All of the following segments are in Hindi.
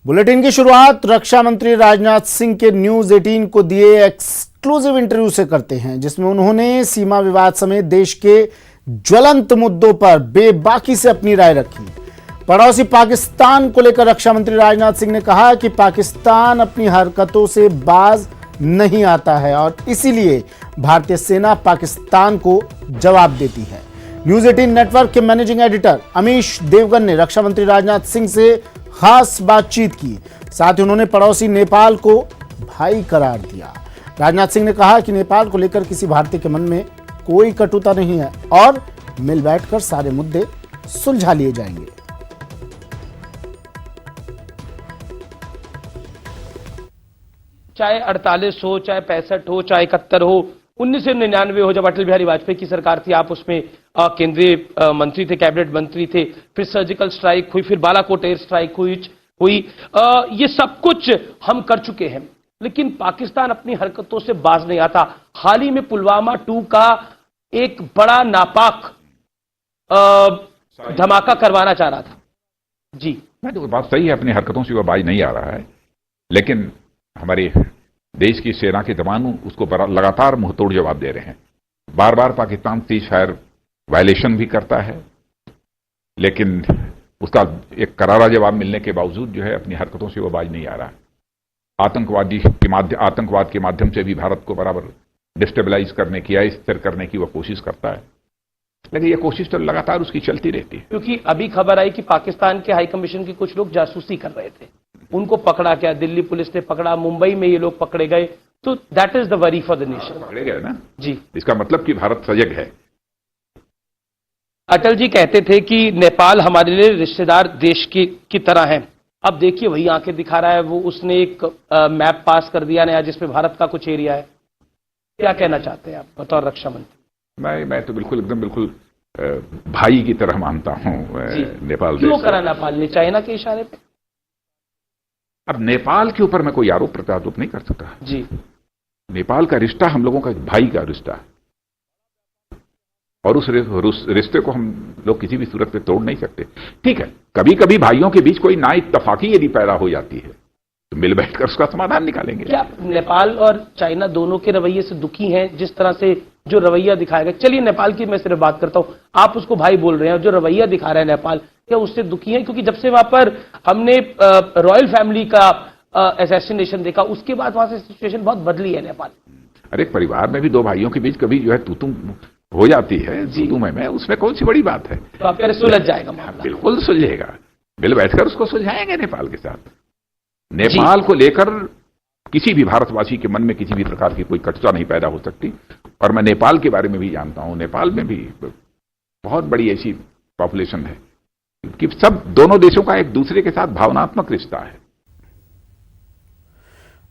बुलेटिन की शुरुआत रक्षा मंत्री राजनाथ सिंह के न्यूज 18 को दिए एक्सक्लूसिव इंटरव्यू से करते हैं, जिसमें उन्होंने सीमा विवाद समेत देश के ज्वलंत मुद्दों पर बेबाकी से अपनी राय रखी। पड़ोसी पाकिस्तान को लेकर रक्षा मंत्री राजनाथ सिंह ने कहा कि पाकिस्तान अपनी हरकतों से बाज नहीं आता है और इसीलिए भारतीय सेना पाकिस्तान को जवाब देती है। न्यूज 18 नेटवर्क के मैनेजिंग एडिटर अमीश देवगन ने रक्षा मंत्री राजनाथ सिंह से खास बातचीत की। साथ ही उन्होंने पड़ोसी नेपाल को भाई करार दिया। राजनाथ सिंह ने कहा कि नेपाल को लेकर किसी भारतीय के मन में कोई कटुता नहीं है और मिल बैठकर सारे मुद्दे सुलझा लिए जाएंगे। चाहे 48 हो, चाहे 65 हो, चाहे 71 हो, 1999 हो, जब अटल बिहारी वाजपेयी की सरकार थी, आप उसमें केंद्रीय मंत्री थे, कैबिनेट मंत्री थे, फिर सर्जिकल स्ट्राइक हुई, फिर बालाकोट एयर स्ट्राइक हुई। ये सब कुछ हम कर चुके हैं, लेकिन पाकिस्तान अपनी हरकतों से बाज नहीं आता। हाल ही में पुलवामा 2 का एक बड़ा नापाक धमाका करवाना चाह रहा था। जी, मैं तो बात सही है, अपनी हरकतों से वो बाज नहीं आ रहा है, लेकिन हमारे देश की सेना के जवान उसको लगातार मुंहतोड़ जवाब दे रहे हैं। बार बार पाकिस्तान सीज़फायर वायलेशन भी करता है, लेकिन उसका एक करारा जवाब मिलने के बावजूद जो है अपनी हरकतों से वो बाज नहीं आ रहा है। आतंकवाद के माध्यम से भी भारत को बराबर डिस्टेबलाइज करने की, अस्थिर करने की वो कोशिश करता है, लेकिन ये कोशिश तो लगातार उसकी चलती रहती है। क्योंकि अभी खबर आई कि पाकिस्तान के हाई कमीशन के कुछ लोग जासूसी कर रहे थे, उनको पकड़ा क्या, दिल्ली पुलिस ने पकड़ा, मुंबई में ये लोग पकड़े गए, तो that is the worry for the nation. पकड़े गए ना जी, इसका मतलब कि भारत सजग है। अटल जी कहते थे कि नेपाल हमारे लिए रिश्तेदार देश की तरह है। अब देखिए वही आंखें दिखा रहा है, वो उसने एक मैप पास कर दिया नया, जिसमें भारत का कुछ एरिया है। क्या कहना चाहते हैं आप बतौर रक्षा मंत्री? मैं तो बिल्कुल भाई की तरह मानता हूं नेपाल देश। क्यों करा नेपाल ने, चाइना के इशारे पे? अब नेपाल के ऊपर मैं कोई आरोप प्रत्यारोप नहीं कर सकता जी। नेपाल का रिश्ता हम लोगों का भाई का रिश्ता है और उस रिश्ते को हम लोग किसी भी सूरत पे तोड़ नहीं सकते। ठीक है, कभी कभी भाइयों के बीच कोई ना इत्तफाकी यदि पैदा हो जाती है तो मिल बैठकर उसका समाधान निकालेंगे। क्या नेपाल और चाइना दोनों के रवैये से दुखी हैं, जिस तरह से जो रवैया दिखाया गया? चलिए नेपाल की मैं सिर्फ बात करता हूं, आप उसको भाई बोल रहे हैं, जो रवैया दिखा रहा है नेपाल, क्या उससे दुखी है? क्योंकि जब से वहां पर हमने रॉयल फैमिली का असैसिनेशन देखा, उसके बाद वहां से सिचुएशन बहुत बदली है नेपाल। अरे परिवार में भी दो भाइयों के बीच कभी जो है तू तुम हो जाती है, तू मैं, उसमें कौन सी बड़ी बात है? तो आप कह रहे सुलझ जाएगा मामला? बिल्कुल सुलझेगा, मिल बैठकर उसको सुलझाएंगे नेपाल के साथ। नेपाल को लेकर किसी भी भारतवासी के मन में किसी भी प्रकार की कोई कटुता नहीं पैदा हो सकती। और मैं नेपाल के बारे में भी जानता हूं, नेपाल में भी बहुत बड़ी ऐसी पॉपुलेशन है कि सब दोनों देशों का एक दूसरे के साथ भावनात्मक रिश्ता है।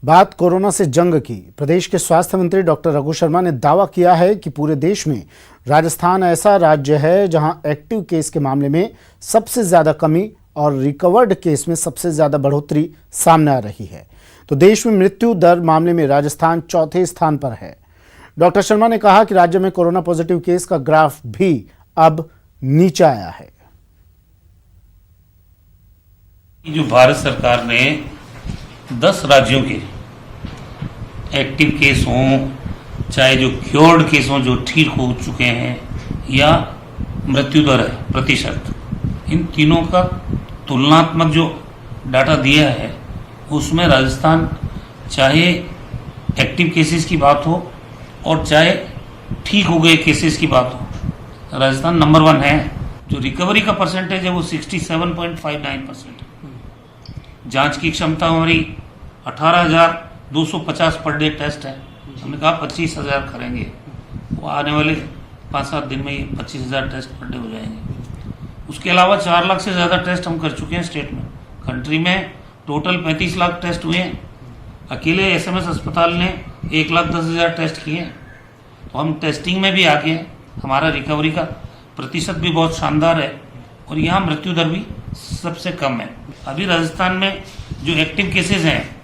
बात कोरोना से जंग की। प्रदेश के स्वास्थ्य मंत्री डॉक्टर रघु शर्मा ने दावा किया है कि पूरे देश में राजस्थान ऐसा राज्य है जहां एक्टिव केस के मामले में सबसे ज्यादा कमी और रिकवर्ड केस में सबसे ज्यादा बढ़ोतरी सामने आ रही है। तो देश में मृत्यु दर मामले में राजस्थान चौथे स्थान पर है। डॉक्टर शर्मा ने कहा कि राज्य में कोरोना पॉजिटिव केस का ग्राफ भी अब नीचे आया है। जो भारत सरकार ने 10 राज्यों के एक्टिव केस हों, चाहे जो क्योर्ड केस हों, जो ठीक हो चुके हैं, या मृत्यु दर है प्रतिशत, इन तीनों का तुलनात्मक जो डाटा दिया है उसमें राजस्थान, चाहे एक्टिव केसेस की बात हो और चाहे ठीक हो गए केसेस की बात हो, राजस्थान नंबर 1 है। जो रिकवरी का परसेंटेज है वो 67.59% है। जांच की क्षमता हमारी 18,250 पर डे टेस्ट है। हमने कहा 25,000 करेंगे, वो आने वाले 5-7 दिन में 25,000 टेस्ट पर डे हो जाएंगे। उसके अलावा 4 लाख से ज़्यादा टेस्ट हम कर चुके हैं स्टेट में। कंट्री में टोटल 35 लाख टेस्ट हुए हैं। अकेले SMS अस्पताल ने 1,10,000 टेस्ट किए हैं। तो हम टेस्टिंग में भी आगे हैं। हमारा रिकवरी का प्रतिशत भी बहुत शानदार है और यहाँ मृत्यु दर भी सबसे कम है। अभी राजस्थान में जो एक्टिव केसेस हैं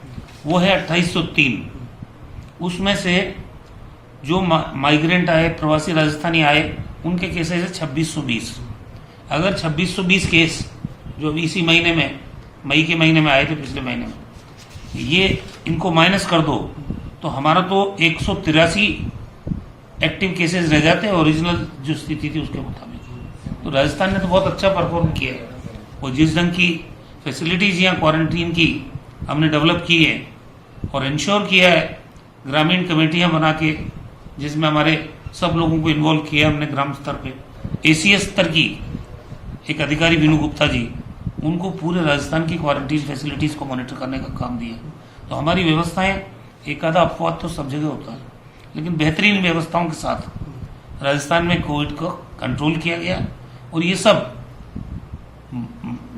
वो है 2803। उसमें से जो माइग्रेंट आए, प्रवासी राजस्थानी आए, उनके केसेस है 2620। अगर 2620 केस जो अभी इसी महीने में मई के महीने में आए थे, पिछले महीने में, ये इनको माइनस कर दो तो हमारा तो 183 एक्टिव केसेस रह जाते हैं ओरिजिनल जो स्थिति थी उसके मुताबिक। तो राजस्थान ने तो बहुत अच्छा परफॉर्म किया है और जिस ढंग की फैसिलिटीज यहाँ क्वारंटीन की हमने डेवलप की है और इंश्योर किया है ग्रामीण कमेटियाँ बना के, जिसमें हमारे सब लोगों को इन्वॉल्व किया हमने ग्राम स्तर पे। ACS स्तर की एक अधिकारी विनू गुप्ता जी, उनको पूरे राजस्थान की क्वारंटीन फैसिलिटीज़ को मॉनिटर करने का काम दिया। तो हमारी व्यवस्थाएं, एक आधा अपवाद तो सब जगह होता है, लेकिन बेहतरीन व्यवस्थाओं के साथ राजस्थान में कोविड को कंट्रोल किया गया और ये सब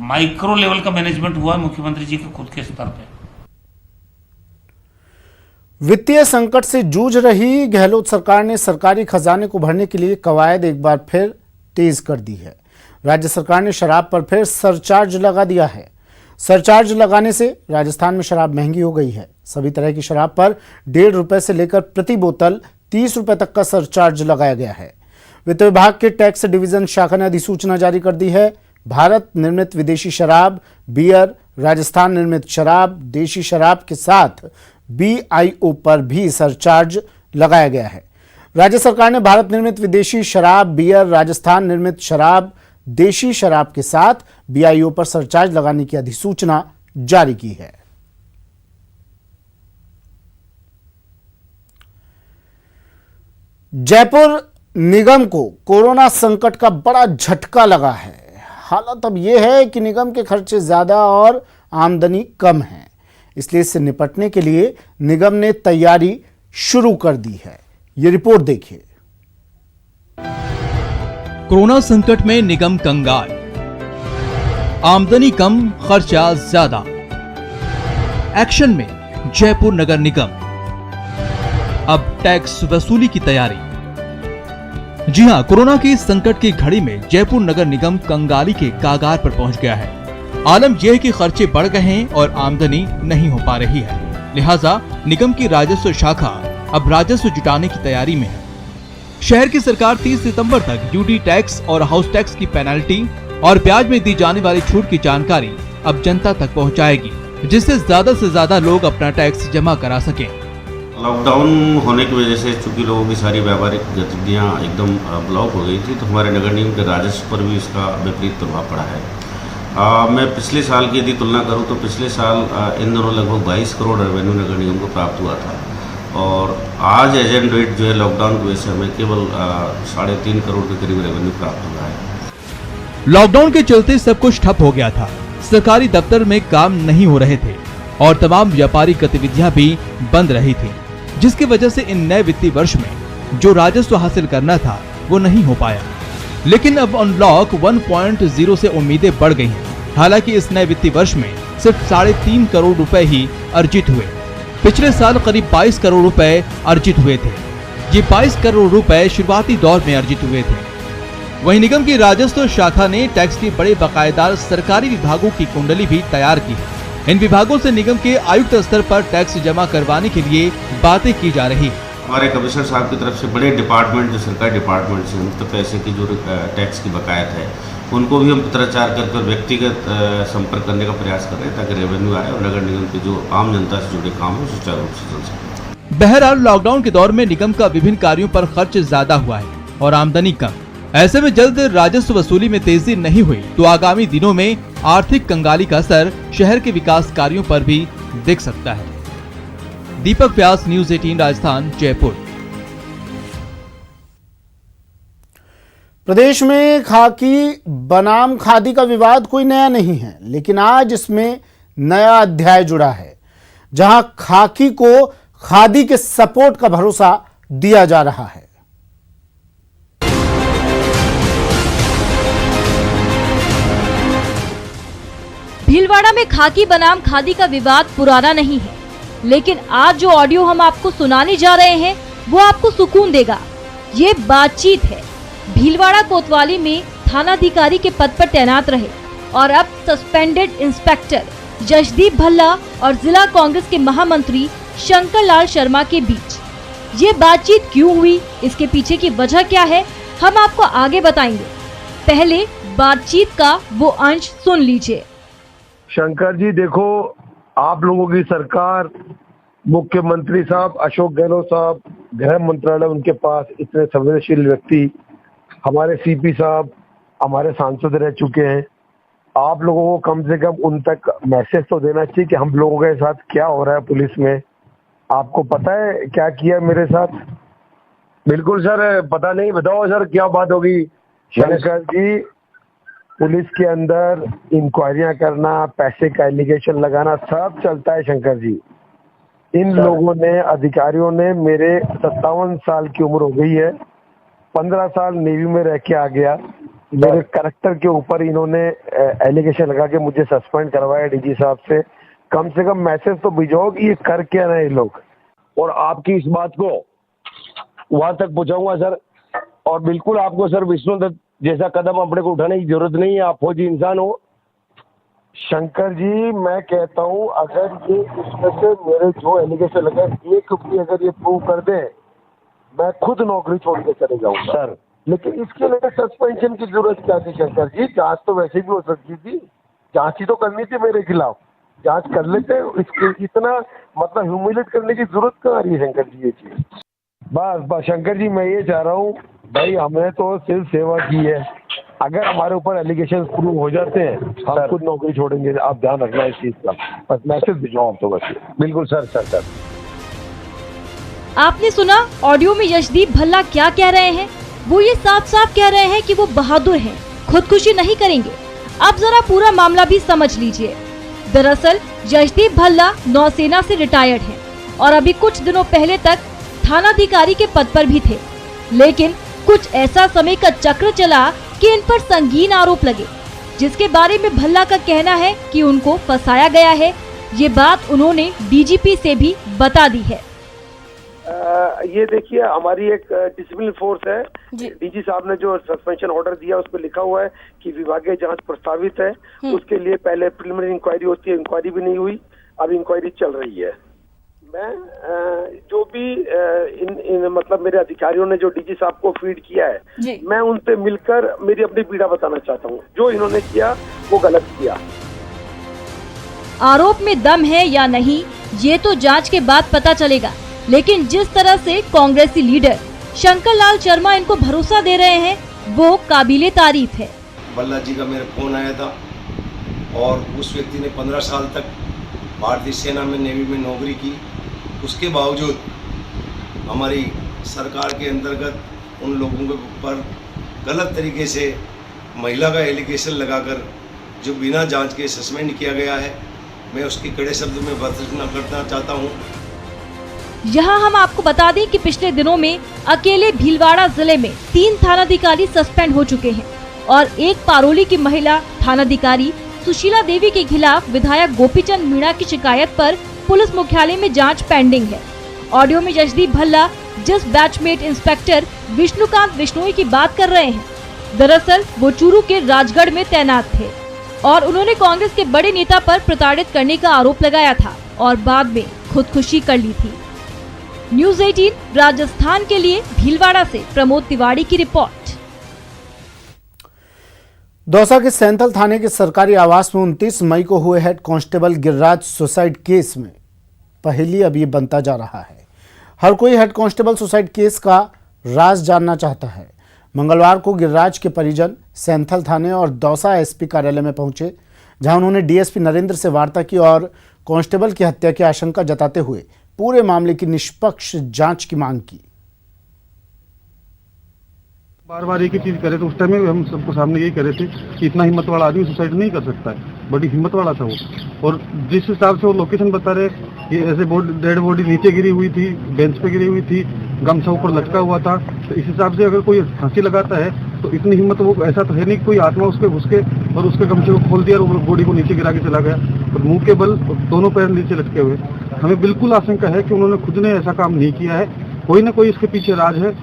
माइक्रो लेवल का मैनेजमेंट हुआ मुख्यमंत्री जी के खुद के स्तर पे। वित्तीय संकट से जूझ रही गहलोत सरकार ने सरकारी खजाने को भरने के लिए कवायद एक बार फिर तेज कर दी है। राज्य सरकार ने शराब पर फिर सरचार्ज लगा दिया है। सरचार्ज लगाने से राजस्थान में शराब महंगी हो गई है। सभी तरह की शराब पर 1.5 रुपए से लेकर प्रति बोतल 30 रुपए तक का सरचार्ज लगाया गया है। वित्त विभाग के टैक्स डिवीजन शाखा ने अधिसूचना जारी कर दी है। भारत निर्मित विदेशी शराब, बियर, राजस्थान निर्मित शराब, देशी शराब के साथ BIO पर भी सरचार्ज लगाया गया है। राज्य सरकार ने भारत निर्मित विदेशी शराब, बियर, राजस्थान निर्मित शराब, देशी शराब के साथ BIO पर सरचार्ज लगाने की अधिसूचना जारी की है। जयपुर निगम को कोरोना संकट का बड़ा झटका लगा है। हालत अब यह है कि निगम के खर्चे ज्यादा और आमदनी कम है, इसलिए इससे निपटने के लिए निगम ने तैयारी शुरू कर दी है। ये रिपोर्ट देखिए। कोरोना संकट में निगम कंगाल, आमदनी कम, खर्चा ज्यादा। एक्शन में जयपुर नगर निगम, अब टैक्स वसूली की तैयारी। जी हां, कोरोना के संकट की घड़ी में जयपुर नगर निगम कंगाली के कागार पर पहुंच गया है। आलम यह है कि खर्चे बढ़ गए हैं और आमदनी नहीं हो पा रही है, लिहाजा निगम की राजस्व शाखा अब राजस्व जुटाने की तैयारी में है। शहर की सरकार 30 सितंबर तक ड्यूटी टैक्स और हाउस टैक्स की पेनल्टी और ब्याज में दी जाने वाली छूट की जानकारी अब जनता तक पहुंचाएगी, जिससे ज्यादा से ज्यादा लोग अपना टैक्स जमा करा सकें। लॉकडाउन होने की वजह से चूंकि लोगों की सारी व्यापारिक गतिविधियां एकदम ब्लॉक हो गई थी, तो हमारे नगर निगम के राजस्व पर भी इसका विपरीत प्रभाव पड़ा है। मैं पिछले साल की यदि तुलना करूं तो पिछले साल इन दोनों लगभग 22 करोड़ रेवेन्यू नगर निगम को प्राप्त हुआ था और आज एजेंट रेट जो है लॉकडाउन की वजह से हमें केवल 3.5 करोड़ के करीब रेवेन्यू प्राप्त हुआ है। लॉकडाउन के चलते सब कुछ ठप हो गया था। सरकारी दफ्तर में काम नहीं हो रहे थे और तमाम व्यापारिक गतिविधियां भी बंद रही थी, जिसकी वजह से इन नए वित्तीय वर्ष में जो राजस्व हासिल करना था वो नहीं हो पाया। लेकिन अब अनलॉक 1.0 से उम्मीदें बढ़ गई हैं। हालांकि इस नए वित्तीय वर्ष में सिर्फ 3.5 करोड़ रुपए ही अर्जित हुए। पिछले साल करीब 22 करोड़ रुपए अर्जित हुए थे। ये 22 करोड़ रुपए शुरुआती दौर में अर्जित हुए थे। वहीं निगम की राजस्व शाखा ने टैक्स के बड़े बकायेदार सरकारी विभागों की कुंडली भी तैयार की है। इन विभागों से निगम के आयुक्त स्तर पर टैक्स जमा करवाने के लिए बातें की जा रही है। हमारे कमिश्नर साहब की तरफ से बड़े डिपार्टमेंट, जो सरकारी डिपार्टमेंट से मुफ्त पैसे की जो टैक्स की बकायत है, उनको भी हम पत्राचार कर व्यक्तिगत संपर्क करने का प्रयास कर रहे हैं, ताकि रेवेन्यू आए और नगर निगम के जो आम जनता से जुड़े काम है सुचारू रूप से चल सके। बहरहाल लॉकडाउन के दौर में निगम का विभिन्न कार्यों पर खर्च ज्यादा हुआ है और आमदनी कम। ऐसे में जल्द राजस्व वसूली में तेजी नहीं हुई तो आगामी दिनों में आर्थिक कंगाली का असर शहर के विकास कार्यों पर भी दिख सकता है। दीपक व्यास, न्यूज़ 18 राजस्थान, जयपुर। प्रदेश में खाकी बनाम खादी का विवाद कोई नया नहीं है, लेकिन आज इसमें नया अध्याय जुड़ा है, जहां खाकी को खादी के सपोर्ट का भरोसा दिया जा रहा है। भीलवाड़ा में खाकी बनाम खादी का विवाद पुराना नहीं है, लेकिन आज जो ऑडियो हम आपको सुनाने जा रहे हैं वो आपको सुकून देगा। ये बातचीत है भीलवाड़ा कोतवाली में थानाधिकारी के पद पर तैनात रहे और अब सस्पेंडेड इंस्पेक्टर जशदीप भल्ला और जिला कांग्रेस के महामंत्री शंकर लाल शर्मा के बीच। ये बातचीत क्यों हुई, इसके पीछे की वजह क्या है, हम आपको आगे बताएंगे। पहले बातचीत का वो अंश सुन लीजिए। शंकर जी देखो, आप लोगों की सरकार, मुख्यमंत्री साहब अशोक गहलोत साहब, गृह मंत्रालय उनके पास, इतने संवेदनशील व्यक्ति, हमारे सीपी साहब, हमारे सांसद रह चुके हैं। आप लोगों को कम से कम उन तक मैसेज तो देना चाहिए कि हम लोगों के साथ क्या हो रहा है पुलिस में। आपको पता है क्या किया मेरे साथ? बिल्कुल सर, पता नहीं, बताओ सर क्या बात होगी। शंकर जी, पुलिस के अंदर इंक्वायरियां करना, पैसे का एलिगेशन लगाना सब चलता है शंकर जी। इन लोगों ने, अधिकारियों ने, मेरे 57 साल की उम्र हो गई है, 15 साल नेवी में रह के आ गया, मेरे कैरेक्टर के ऊपर इन्होंने एलिगेशन लगा के मुझे सस्पेंड करवाया डीजी साहब से। कम मैसेज तो भिजवाओ कि ये कर क्या रहे हैं लोग। और आपकी इस बात को वहां तक पहुंचाऊंगा सर। और बिल्कुल आपको सर विष्णु दत्त जैसा कदम अपने को उठाने की जरूरत नहीं है, आप फौजी इंसान हो। शंकर जी, मैं कहता हूँ अगर ये इसमें से मेरे जो एलिगेशन लगे एक भी अगर ये प्रूव कर दे, मैं खुद नौकरी छोड़ के चले जाऊंगा सर। लेकिन इसके लिए सस्पेंशन की जरूरत क्या थी शंकर जी? जांच तो वैसे भी हो सकती थी, जांच ही तो करनी थी मेरे खिलाफ, जांच कर लेते। इसके इतना मतलब ह्यूमिलेट करने की जरूरत कहाँ आ रही है शंकर जी? ये चीज बस शंकर जी, मैं ये चाह रहा हूँ भाई, हमने तो सिर्फ सेवा की है, अगर हमारे ऊपर एलिगेशन प्रूव हो जाते हैं हम खुद नौकरी छोड़ेंगे। आप ध्यान रखना इस चीज का, बस मैसेज भिजवाओ आप तो बस। बिल्कुल सर। आपने सुना ऑडियो में यशदीप भल्ला क्या कह रहे हैं। वो ये साफ साफ कह रहे हैं कि वो बहादुर हैं, खुदकुशी नहीं करेंगे। अब जरा पूरा मामला भी समझ लीजिए। दरअसल यशदीप भल्ला नौसेना से रिटायर्ड हैं और अभी कुछ दिनों पहले तक थानाधिकारी के पद पर भी थे, लेकिन कुछ ऐसा समय का चक्र चला कि इन पर संगीन आरोप लगे, जिसके बारे में भल्ला का कहना है कि उनको फंसाया गया है। ये बात उन्होंने डीजीपी से भी बता दी है। ये देखिए, हमारी एक डिसिप्लिन फोर्स है, डीजी साहब ने जो सस्पेंशन ऑर्डर दिया उस पर लिखा हुआ है कि विभागीय जांच प्रस्तावित है। उसके लिए पहले प्रिलिमिनरी इंक्वायरी होती है, इंक्वायरी भी नहीं हुई, अब इंक्वायरी चल रही है। मैं जो भी इन मतलब मेरे अधिकारियों ने जो डीजी साहब को फीड किया है, मैं उनसे मिलकर मेरी अपनी पीड़ा बताना चाहता हूँ। जो इन्होंने किया वो गलत किया। आरोप में दम है या नहीं ये तो जांच के बाद पता चलेगा, लेकिन जिस तरह से कांग्रेसी लीडर शंकर लाल शर्मा इनको भरोसा दे रहे हैं वो काबिले तारीफ है। भल्ला जी का मेरे फोन आया था और उस व्यक्ति ने 15 साल तक भारतीय सेना में, नेवी में नौकरी की, उसके बावजूद हमारी सरकार के अंतर्गत उन लोगों के ऊपर गलत तरीके से महिला का एलिगेशन लगाकर जो बिना जांच के सस्पेंड किया गया है, मैं उसकी कड़े शब्द में भर्त्सना करना चाहता हूँ। यहाँ हम आपको बता दें कि पिछले दिनों में अकेले भीलवाड़ा जिले में 3 थानाधिकारी सस्पेंड हो चुके हैं और एक पारोली की महिला थानाधिकारी सुशीला देवी के खिलाफ विधायक गोपीचंद मीणा की शिकायत पर पुलिस मुख्यालय में जांच पेंडिंग है। ऑडियो में यशदीप भल्ला जिस बैचमेट इंस्पेक्टर विष्णुकांत बिश्नोई की बात कर रहे हैं, दरअसल वो चूरू के राजगढ़ में तैनात थे और उन्होंने कांग्रेस के बड़े नेता पर प्रताड़ित करने का आरोप लगाया था और बाद में खुदकुशी कर ली थी। न्यूज़ 18 राजस्थान के लिए भीलवाड़ा से प्रमोद तिवारी की रिपोर्ट। दौसा के सैंथल थाने के सरकारी आवास में 29 मई को हुए head constable Giriraj suicide case में पहेली अब ये बनता जा रहा है। हर कोई हेड कांस्टेबल सुसाइड केस का राज जानना चाहता है। मंगलवार को गिरिराज के परिजन सैंथल थाने और दौसा एसपी कार्यालय में पहुंचे, जहां उन्होंने डीएसपी नरेंद्र से वार्ता की और कांस्टेबल की हत्या की आशंका जताते हुए पूरे मामले की निष्पक्ष जांच की मांग की। बार बार एक ही चीज करे तो उस टाइम में हम सबको सामने यही करे थे कि इतना हिम्मत वाला आदमी सुसाइड नहीं कर सकता है, बड़ी हिम्मत वाला था वो। और जिस हिसाब से वो लोकेशन बता रहे, ये ऐसे डेड बॉडी नीचे गिरी हुई थी, बेंच पे गिरी हुई थी, गमछा ऊपर लटका हुआ था, तो इस हिसाब से अगर कोई फांसी लगाता है तो इतनी हिम्मत, वो ऐसा तो है नहीं कोई आत्मा उसके घुसके और उसके गमछे को खोल दिया और बॉडी को नीचे गिरा के चला गया। और मुंह के बल दोनों पैर नीचे लटके हुए, हमें बिल्कुल आशंका है कि उन्होंने खुद ने ऐसा काम नहीं किया है, कोई ना कोई इसके पीछे राज है।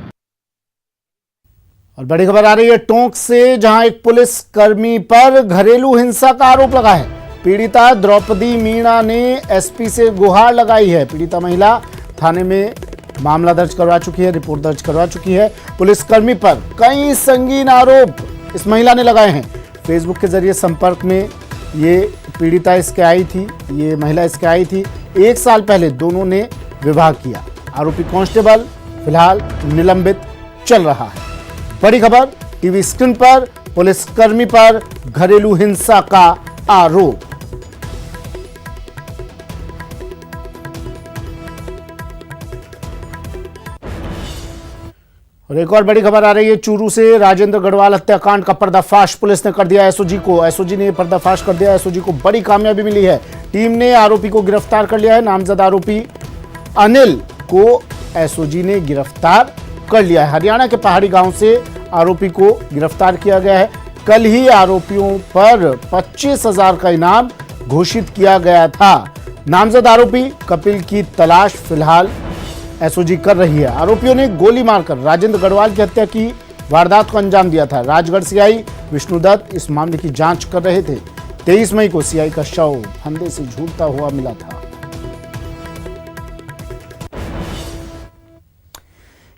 और बड़ी खबर आ रही है टोंक से, जहां एक पुलिस कर्मी पर घरेलू हिंसा का आरोप लगा है। पीड़िता द्रौपदी मीणा ने एसपी से गुहार लगाई है। पीड़िता महिला थाने में मामला दर्ज करवा चुकी है, रिपोर्ट दर्ज करवा चुकी है। पुलिसकर्मी पर कई संगीन आरोप इस महिला ने लगाए हैं। फेसबुक के जरिए संपर्क में ये पीड़िता इसके आई थी, ये महिला इसके आई थी। 1 साल पहले दोनों ने विवाह किया। आरोपी कांस्टेबल फिलहाल निलंबित चल रहा है। बड़ी खबर टीवी स्क्रीन पर, पुलिसकर्मी पर घरेलू हिंसा का आरोप। और एक और बड़ी खबर आ रही है चूरू से। राजेंद्र गढ़वाल हत्याकांड का पर्दाफाश पुलिस ने कर दिया एसओजी को। एसओजी ने पर्दाफाश कर दिया। एसओजी को बड़ी कामयाबी मिली है। टीम ने आरोपी को गिरफ्तार कर लिया है। नामजद आरोपी अनिल को एसओजी ने गिरफ्तार कर लिया है। हरियाणा के पहाड़ी गांव से आरोपी को गिरफ्तार किया गया है। कल ही आरोपियों पर 25,000 का इनाम घोषित किया गया था। नामजद आरोपी कपिल की तलाश फिलहाल एसओजी कर रही है। आरोपियों ने गोली मारकर राजेंद्र गढ़वाल की हत्या की वारदात को अंजाम दिया था। राजगढ़ सीआई विष्णुदत्त इस मामले की जांच कर रहे थे। 23 मई को सीआई का शव फंदे से झूलता हुआ मिला था।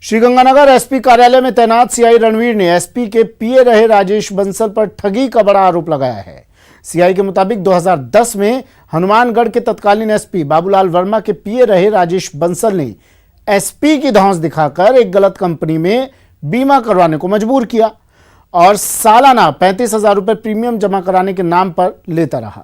श्रीगंगानगर एसपी कार्यालय में तैनात सीआई रणवीर ने एसपी के पीए रहे राजेश बंसल पर ठगी का बड़ा आरोप लगाया है। सीआई के मुताबिक 2010 में हनुमानगढ़ के तत्कालीन एसपी बाबूलाल वर्मा के पीए रहे राजेश बंसल ने एसपी की धौंस दिखाकर एक गलत कंपनी में बीमा करवाने को मजबूर किया और सालाना 35,000 रुपए प्रीमियम जमा कराने के नाम पर लेता रहा।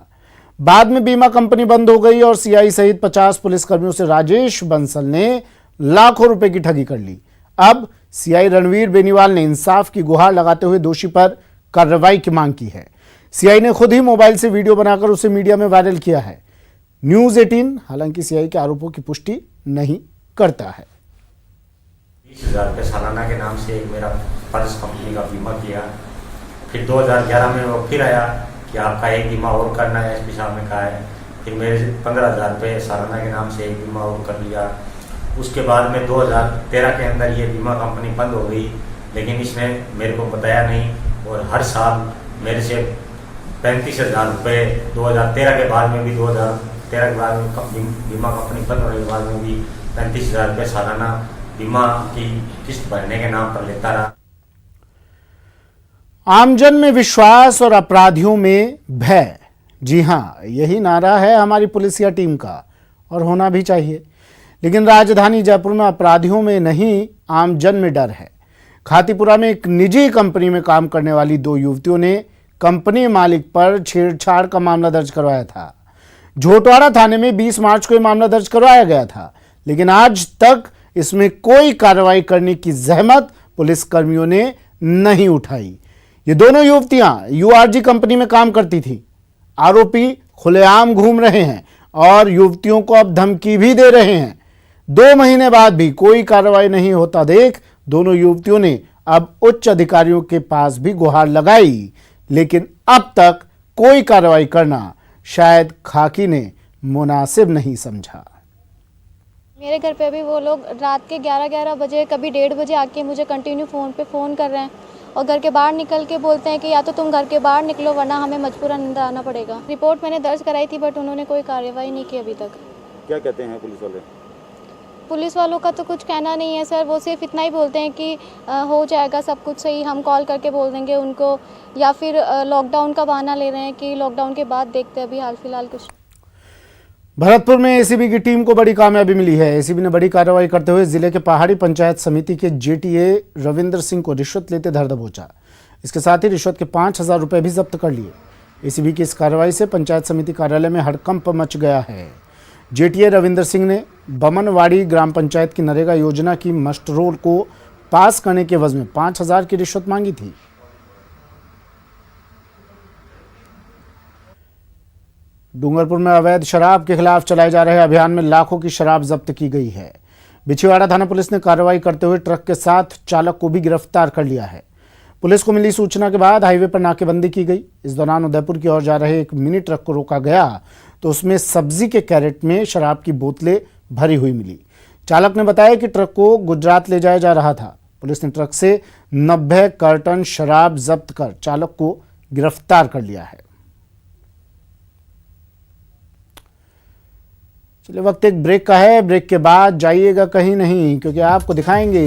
बाद में बीमा कंपनी बंद हो गई और सीआई सहित 50 पुलिसकर्मियों से राजेश बंसल ने लाखों रुपए की ठगी कर ली। अब सीआई रणवीर बेनीवाल ने इंसाफ की गुहार लगाते हुए दोषी पर कार्रवाई की मांग की है। सीआई ने खुद ही मोबाइल से वीडियो बनाकर उसे मीडिया में वायरल किया है। न्यूज 18 हालांकि सीआई के आरोपों की पुष्टि नहीं करता है। 20,000 रुपये सालाना के नाम से एक मेरा फर्ज कंपनी का बीमा किया। फिर 2011 में वो फिर आया कि आपका एक बीमा और करना है, एसपी साहब ने कहा है। फिर मेरे 15,000 रुपये सालाना के नाम से एक बीमा और कर लिया। उसके बाद में 2013 के अंदर ये बीमा कंपनी बंद हो गई, लेकिन इसने मेरे को बताया नहीं और हर साल मेरे से 35,000 रुपये 2013 के बाद में भी 2013 के बाद में बीमा कंपनी बंद होने के बाद में भी 35,000 रुपये सालाना बीमा की किस्त भरने के नाम पर लेता रहा। आमजन में विश्वास और अपराधियों में भय। जी हां, यही नारा है हमारी पुलिसिया टीम का और होना भी चाहिए। लेकिन राजधानी जयपुर में अपराधियों में नहीं, आमजन में डर है। खातीपुरा में एक निजी कंपनी में काम करने वाली 2 युवतियों ने कंपनी मालिक पर छेड़छाड़ का मामला दर्ज करवाया था। झोटवाड़ा थाने में 20 मार्च को यह मामला दर्ज करवाया गया था, लेकिन आज तक इसमें कोई कार्रवाई करने की जहमत पुलिसकर्मियों ने नहीं उठाई। ये दोनों युवतियां यूआरजी कंपनी में काम करती थी। आरोपी खुलेआम घूम रहे हैं और युवतियों को अब धमकी भी दे रहे हैं। 2 महीने बाद भी कोई कार्रवाई नहीं होता देख दोनों युवतियों ने अब उच्च अधिकारियों के पास भी गुहार लगाई, लेकिन अब तक कोई कार्रवाई करना शायद खाकी ने मुनासिब नहीं समझा। मेरे घर पे भी वो लोग रात के 11-11 बजे, कभी 1:30 बजे आके मुझे कंटिन्यू फ़ोन कर रहे हैं और घर के बाहर निकल के बोलते हैं कि या तो तुम घर के बाहर निकलो वरना हमें मजबूरन अंदर आना पड़ेगा। रिपोर्ट मैंने दर्ज कराई थी बट उन्होंने कोई कार्रवाई नहीं की अभी तक। क्या कहते हैं पुलिस वाले? पुलिस वालों का तो कुछ कहना नहीं है सर, वो सिर्फ इतना ही बोलते हैं कि हो जाएगा सब कुछ सही, हम कॉल करके बोल देंगे उनको, या फिर लॉकडाउन का बहाना ले रहे हैं कि लॉकडाउन के बाद देखते हैं, अभी हाल फिलहाल कुछ। भरतपुर में एसीबी की टीम को बड़ी कामयाबी मिली है। एसीबी ने बड़ी कार्रवाई करते हुए जिले के पहाड़ी पंचायत समिति के जेटीए रविंद्र सिंह को रिश्वत लेते धर दबोचा। इसके साथ ही रिश्वत के 5,000 रुपए भी जब्त कर लिए। एसीबी की इस कार्रवाई से पंचायत समिति कार्यालय में हड़कंप मच गया है। जेटीए रविंद्र सिंह ने बमनवाड़ी ग्राम पंचायत की नरेगा योजना की मस्ट रोल को पास करने के एवज में 5,000 की रिश्वत मांगी थी। डूंगरपुर में अवैध शराब के खिलाफ चलाए जा रहे अभियान में लाखों की शराब जब्त की गई है। बिछीवाड़ा थाना पुलिस ने कार्रवाई करते हुए ट्रक के साथ चालक को भी गिरफ्तार कर लिया है। पुलिस को मिली सूचना के बाद हाईवे पर नाकेबंदी की गई। इस दौरान उदयपुर की ओर जा रहे एक मिनी ट्रक को रोका गया तो उसमें सब्जी के कैरेट में शराब की बोतलें भरी हुई मिली। चालक ने बताया कि ट्रक को गुजरात ले जाया जा रहा था। पुलिस ने ट्रक से 90 कार्टन शराब जब्त कर चालक को गिरफ्तार कर लिया है। चलिए, वक्त एक ब्रेक का है। ब्रेक के बाद जाइएगा कहीं नहीं, क्योंकि आपको दिखाएंगे